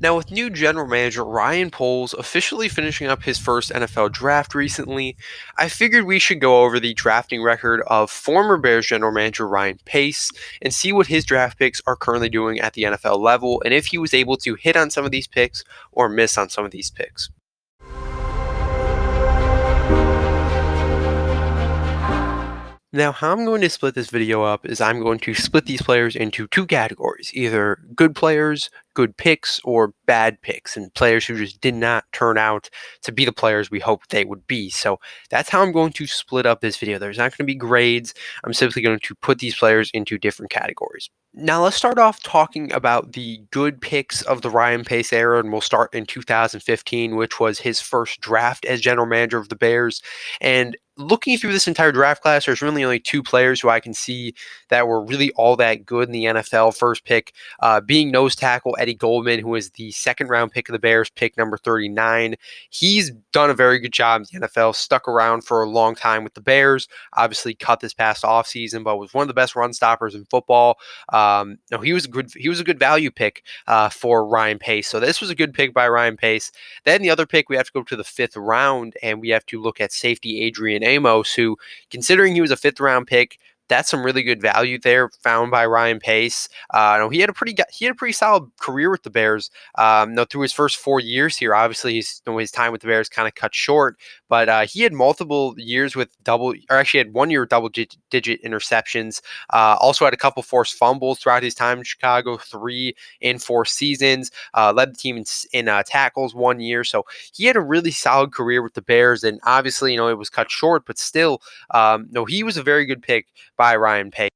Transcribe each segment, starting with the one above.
Now, with new general manager Ryan Poles officially finishing up his first NFL draft recently, I figured we should go over the drafting record of former Bears general manager Ryan Pace and see what his draft picks are currently doing at the NFL level and if he was able to hit on some of these picks or miss on some of these picks. Now, how I'm going to split this video up is I'm going to split these players into two categories, either good players, good picks, or bad picks, and players who just did not turn out to be the players we hoped they would be. So that's how I'm going to split up this video. There's not going to be grades. I'm simply going to put these players into different categories. Now, let's start off talking about the good picks of the Ryan Pace era, and we'll start in 2015, which was his first draft as general manager of the Bears. And looking through this entire draft class, there's really only two players who I can see that were really all that good in the NFL. First pick being nose tackle Eddie Goldman, who was the second round pick of the Bears, pick number 39. He's done a very good job in the NFL, stuck around for a long time with the Bears, obviously cut this past offseason, but was one of the best run stoppers in football. No, he was a good value pick for Ryan Pace. So this was a good pick by Ryan Pace. Then the other pick, we have to go to the fifth round, and we have to look at safety Adrian Amos, who, considering he was a fifth round pick, that's some really good value there found by Ryan Pace. No, he had a pretty solid career with the Bears. No, through his first 4 years here, obviously his time with the Bears kind of cut short, but he had multiple years with actually had 1 year with double digit interceptions. Also had a couple forced fumbles throughout his time in Chicago, 3 in 4 seasons. Led the team in tackles 1 year, so he had a really solid career with the Bears. And obviously, it was cut short, but still, no, he was a very good pick by Ryan Pace.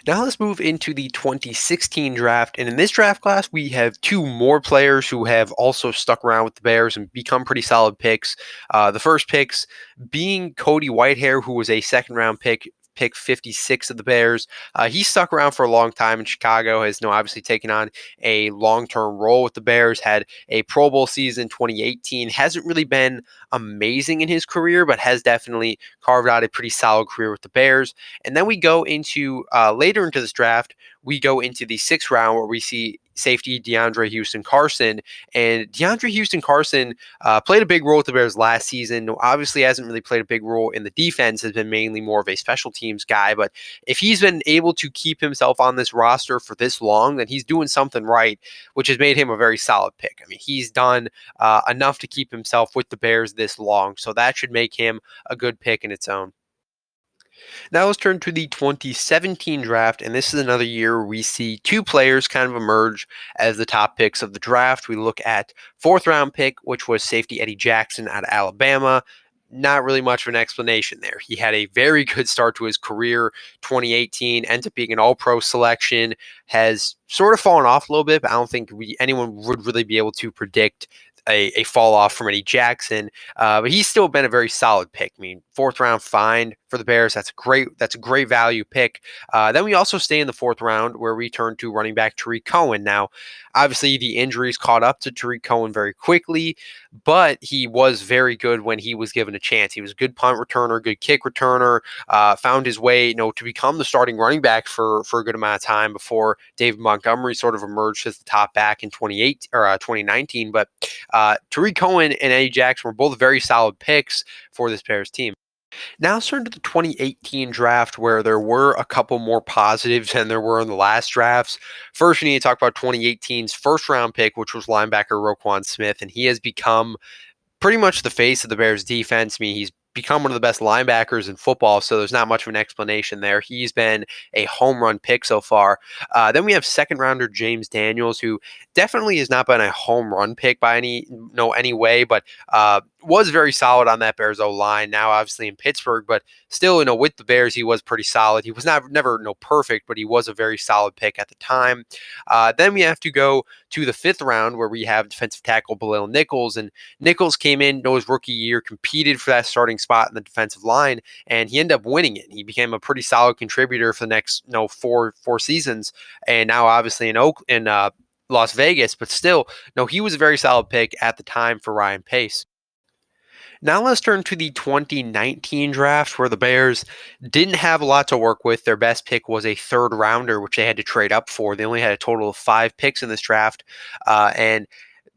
Now let's move into the 2016 draft. And in this draft class, we have two more players who have also stuck around with the Bears and become pretty solid picks. The first picks being Cody Whitehair, who was a second round pick 56 of the Bears. He stuck around for a long time in Chicago, has obviously taken on a long-term role with the Bears, had a Pro Bowl season 2018, hasn't really been amazing in his career, but has definitely carved out a pretty solid career with the Bears. And then we go into later into this draft, we go into the sixth round where we see safety DeAndre Houston Carson. And DeAndre Houston Carson played a big role with the Bears last season. Obviously, hasn't really played a big role in the defense, has been mainly more of a special teams guy. But if he's been able to keep himself on this roster for this long, then he's doing something right, which has made him a very solid pick. I mean, he's done enough to keep himself with the Bears this long. So that should make him a good pick in its own. Now let's turn to the 2017 draft, and this is another year where we see two players kind of emerge as the top picks of the draft. We look at fourth round pick, which was safety Eddie Jackson out of Alabama. Not really much of an explanation there. He had a very good start to his career. 2018 ends up being an All-Pro selection. Has sort of fallen off a little bit, but I don't think anyone would really be able to predict a fall off from Eddie Jackson. But he's still been a very solid pick. I mean, fourth round fine for the Bears. That's a great value pick. Then we also stay in the fourth round where we turn to running back Tarik Cohen. Now, obviously the injuries caught up to Tarik Cohen very quickly, but he was very good when he was given a chance. He was a good punt returner, good kick returner. Found his way, to become the starting running back for a good amount of time before David Montgomery sort of emerged as the top back in 2019. But Tarik Cohen and Eddie Jackson were both very solid picks for this Bears team. Now let's turn to the 2018 draft, where there were a couple more positives than there were in the last drafts. First, we need to talk about 2018's first round pick, which was linebacker Roquan Smith, and he has become pretty much the face of the Bears defense. I mean, he's become one of the best linebackers in football, so there's not much of an explanation there. He's been a home run pick so far. Then we have second rounder James Daniels, who definitely has not been a home run pick by any way, but was very solid on that Bears O line. Now, obviously in Pittsburgh, but still, with the Bears, he was pretty solid. He was never perfect, but he was a very solid pick at the time. Then we have to go to the fifth round where we have defensive tackle Bilal Nichols, and Nichols came in his rookie year, competed for that starting spot in the defensive line, and he ended up winning it. He became a pretty solid contributor for the next four seasons, and now obviously in Las Vegas, but still, no, he was a very solid pick at the time for Ryan Pace. Now let's turn to the 2019 draft, where the Bears didn't have a lot to work with. Their best pick was a third rounder, which they had to trade up for. They only had a total of 5 picks in this draft, and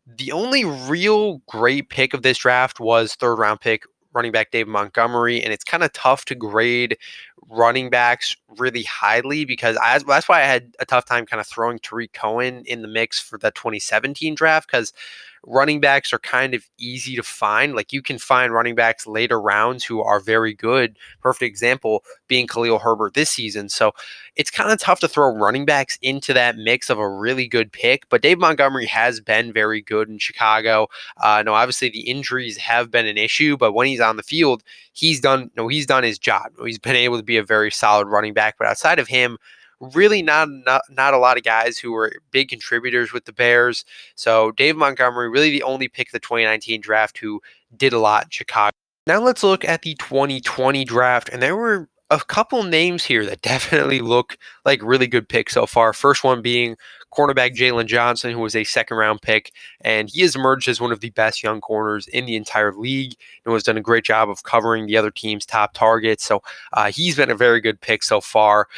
The only real great pick of this draft was third round pick running back David Montgomery, and it's kind of tough to grade running backs really highly because that's why I had a tough time kind of throwing Tariq Cohen in the mix for the 2017 draft because running backs are kind of easy to find. Like you can find running backs later rounds who are very good. Perfect example being Khalil Herbert this season. So it's kind of tough to throw running backs into that mix of a really good pick. But Dave Montgomery has been very good in Chicago. No, obviously the injuries have been an issue, but when he's on the field, he's done his job. He's been able to be a very solid running back. But outside of him, really not a lot of guys who were big contributors with the Bears. So Dave Montgomery, really the only pick of the 2019 draft who did a lot in Chicago. Now let's look at the 2020 draft, and there were a couple names here that definitely look like really good picks so far. First one being cornerback Jalen Johnson, who was a second round pick, and he has emerged as one of the best young corners in the entire league and has done a great job of covering the other team's top targets. So he's been a very good pick so far.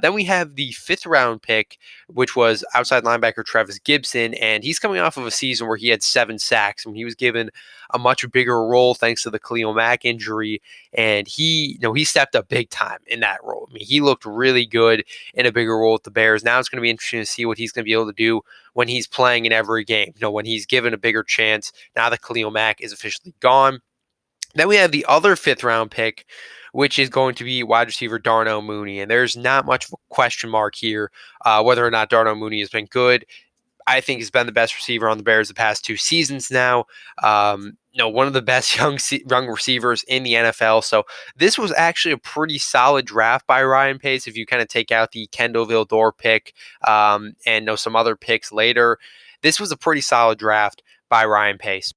Then we have the fifth round pick, which was outside linebacker Travis Gibson, and he's coming off of a season where he had 7 sacks when he was given a much bigger role thanks to the Khalil Mack injury, and he stepped up big time in that role. I mean, he looked really good in a bigger role with the Bears. Now it's going to be interesting to see what he's going to be able to do when he's playing in every game. When he's given a bigger chance. Now that Khalil Mack is officially gone. Then we have the other fifth round pick, which is going to be wide receiver Darnell Mooney. And there's not much of a question mark here whether or not Darnell Mooney has been good. I think he's been the best receiver on the Bears the past 2 seasons now. One of the best young receivers in the NFL. So this was actually a pretty solid draft by Ryan Pace. If you kind of take out the Kendall Vildor pick and some other picks later, this was a pretty solid draft by Ryan Pace.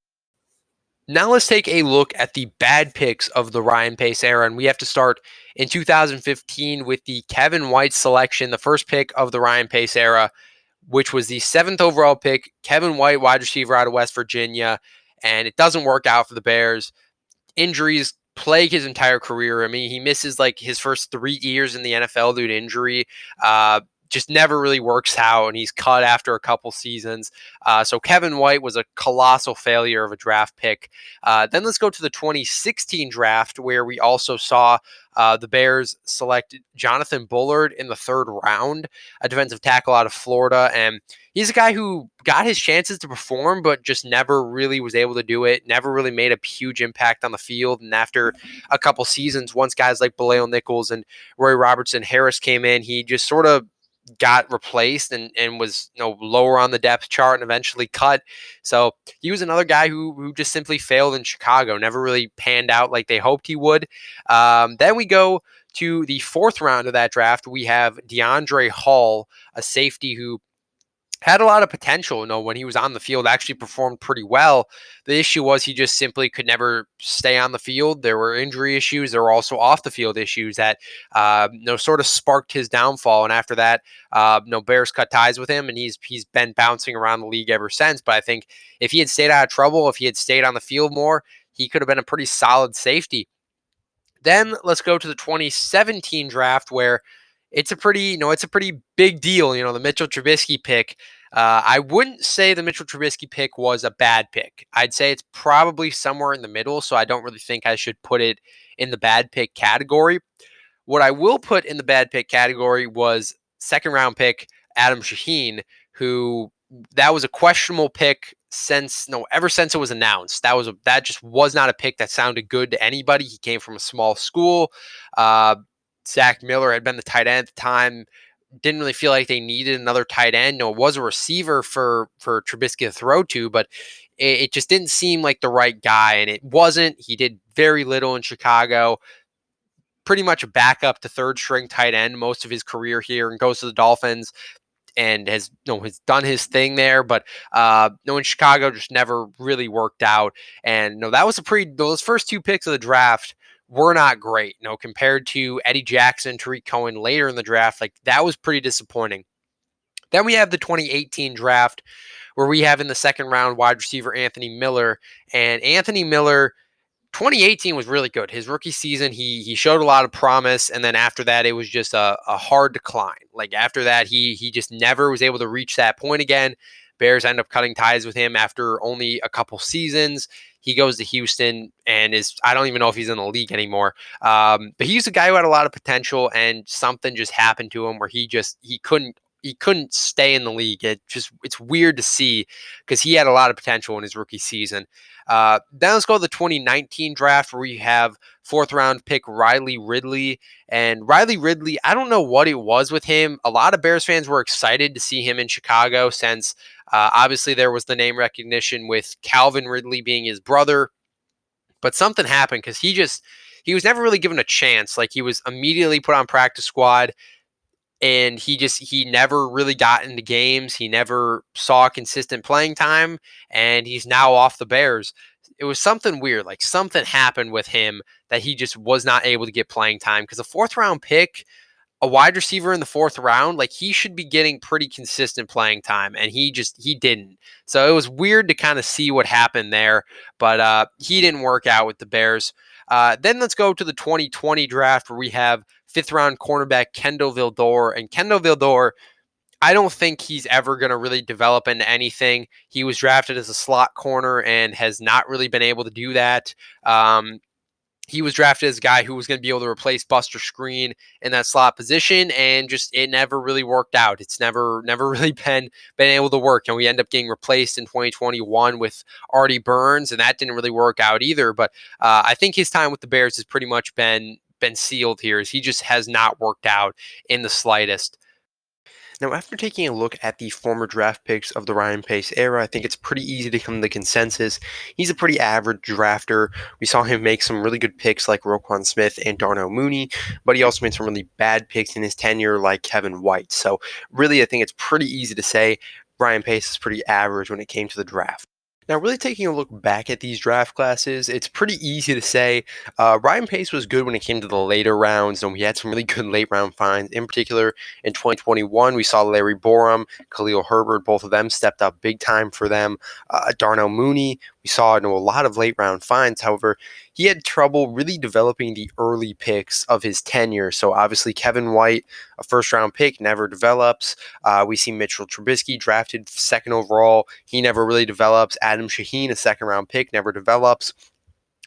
Now let's take a look at the bad picks of the Ryan Pace era, and we have to start in 2015 with the Kevin White selection, the first pick of the Ryan Pace era, which was the 7th overall pick. Kevin White, wide receiver out of West Virginia, and it doesn't work out for the Bears. Injuries plague his entire career. I mean, he misses like his first 3 years in the NFL due to injury. Just never really works out, and he's cut after a couple seasons. So Kevin White was a colossal failure of a draft pick. Then let's go to the 2016 draft, where we also saw the Bears select Jonathan Bullard in the 3rd round, a defensive tackle out of Florida. And he's a guy who got his chances to perform, but just never really was able to do it, never really made a huge impact on the field. And after a couple seasons, once guys like Bilal Nichols and Roy Robertson Harris came in, he just sort of got replaced and was lower on the depth chart and eventually cut. So he was another guy who just simply failed in Chicago, never really panned out like they hoped he would. Then we go to the 4th round of that draft. We have DeAndre Hall, a safety who had a lot of potential. When he was on the field, actually performed pretty well. The issue was he just simply could never stay on the field. There were injury issues. There were also off the field issues that sort of sparked his downfall. And after that, Bears cut ties with him, and he's been bouncing around the league ever since. But I think if he had stayed out of trouble, if he had stayed on the field more, he could have been a pretty solid safety. Then let's go to the 2017 draft, where it's a pretty big deal. The Mitchell Trubisky pick. I wouldn't say the Mitchell Trubisky pick was a bad pick. I'd say it's probably somewhere in the middle. So I don't really think I should put it in the bad pick category. What I will put in the bad pick category was 2nd round pick Adam Shaheen, who that was a questionable pick ever since it was announced. That just was not a pick that sounded good to anybody. He came from a small school. Zach Miller had been the tight end at the time. Didn't really feel like they needed another tight end. It was a receiver for Trubisky to throw to, but it just didn't seem like the right guy, and it wasn't. He did very little in Chicago. Pretty much a backup to 3rd string tight end most of his career here, and goes to the Dolphins and has done his thing there, but in Chicago just never really worked out. And that was those first 2 picks of the draft were not great. Compared to Eddie Jackson, Tariq Cohen later in the draft, like that was pretty disappointing. Then we have the 2018 draft, where we have in the 2nd round wide receiver Anthony Miller, and Anthony Miller. 2018 was really good. His rookie season, he showed a lot of promise, and then after that, it was just a hard decline. Like after that, he just never was able to reach that point again. Bears end up cutting ties with him after only a couple seasons. He goes to Houston and I don't even know if he's in the league anymore. But he's a guy who had a lot of potential, and something just happened to him where he couldn't stay in the league. It's weird to see because he had a lot of potential in his rookie season. Then let's go to the 2019 draft where we have fourth round pick Riley Ridley. And Riley Ridley, I don't know what it was with him. A lot of Bears fans were excited to see him in Chicago since obviously there was the name recognition with Calvin Ridley being his brother. But something happened because he was never really given a chance. Like, he was immediately put on practice squad, and he never really got into games. He never saw consistent playing time, and he's now off the Bears. It was something weird. Like, something happened with him that he just was not able to get playing time, because a fourth round pick, a wide receiver in the fourth round, like, he should be getting pretty consistent playing time, and he didn't. So it was weird to kind of see what happened there, but he didn't work out with the Bears. Then let's go to the 2020 draft where we have fifth round cornerback Kendall Vildor. And Kendall Vildor, I don't think he's ever going to really develop into anything. He was drafted as a slot corner and has not really been able to do that. He was drafted as a guy who was going to be able to replace Buster Screen in that slot position, and just it never really worked out. It's never really been able to work, and we end up getting replaced in 2021 with Artie Burns, and that didn't really work out either. But I think his time with the Bears has pretty much been sealed here, as he just has not worked out in the slightest. Now, after taking a look at the former draft picks of the Ryan Pace era, I think it's pretty easy to come to the consensus. He's a pretty average drafter. We saw him make some really good picks like Roquan Smith and Darnell Mooney, but he also made some really bad picks in his tenure like Kevin White. So really, I think it's pretty easy to say Ryan Pace is pretty average when it came to the draft. Now, really taking a look back at these draft classes, it's pretty easy to say Ryan Pace was good when it came to the later rounds, and we had some really good late round finds. In particular, in 2021, we saw Larry Borum, Khalil Herbert, both of them stepped up big time for them. Darnell Mooney, we saw a lot of late round finds. However, he had trouble really developing the early picks of his tenure. So obviously, Kevin White, a first round pick, never develops. We see Mitchell Trubisky drafted second overall. He never really develops. Adam Shaheen, a second round pick, never develops.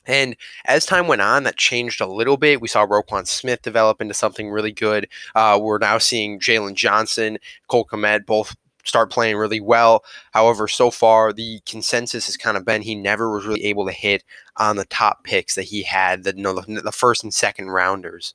And as time went on, that changed a little bit. We saw Roquan Smith develop into something really good. We're now seeing Jalen Johnson, Cole Kmet both start playing really well. However, so far, the consensus has kind of been he never was really able to hit on the top picks that he had, the first and second rounders.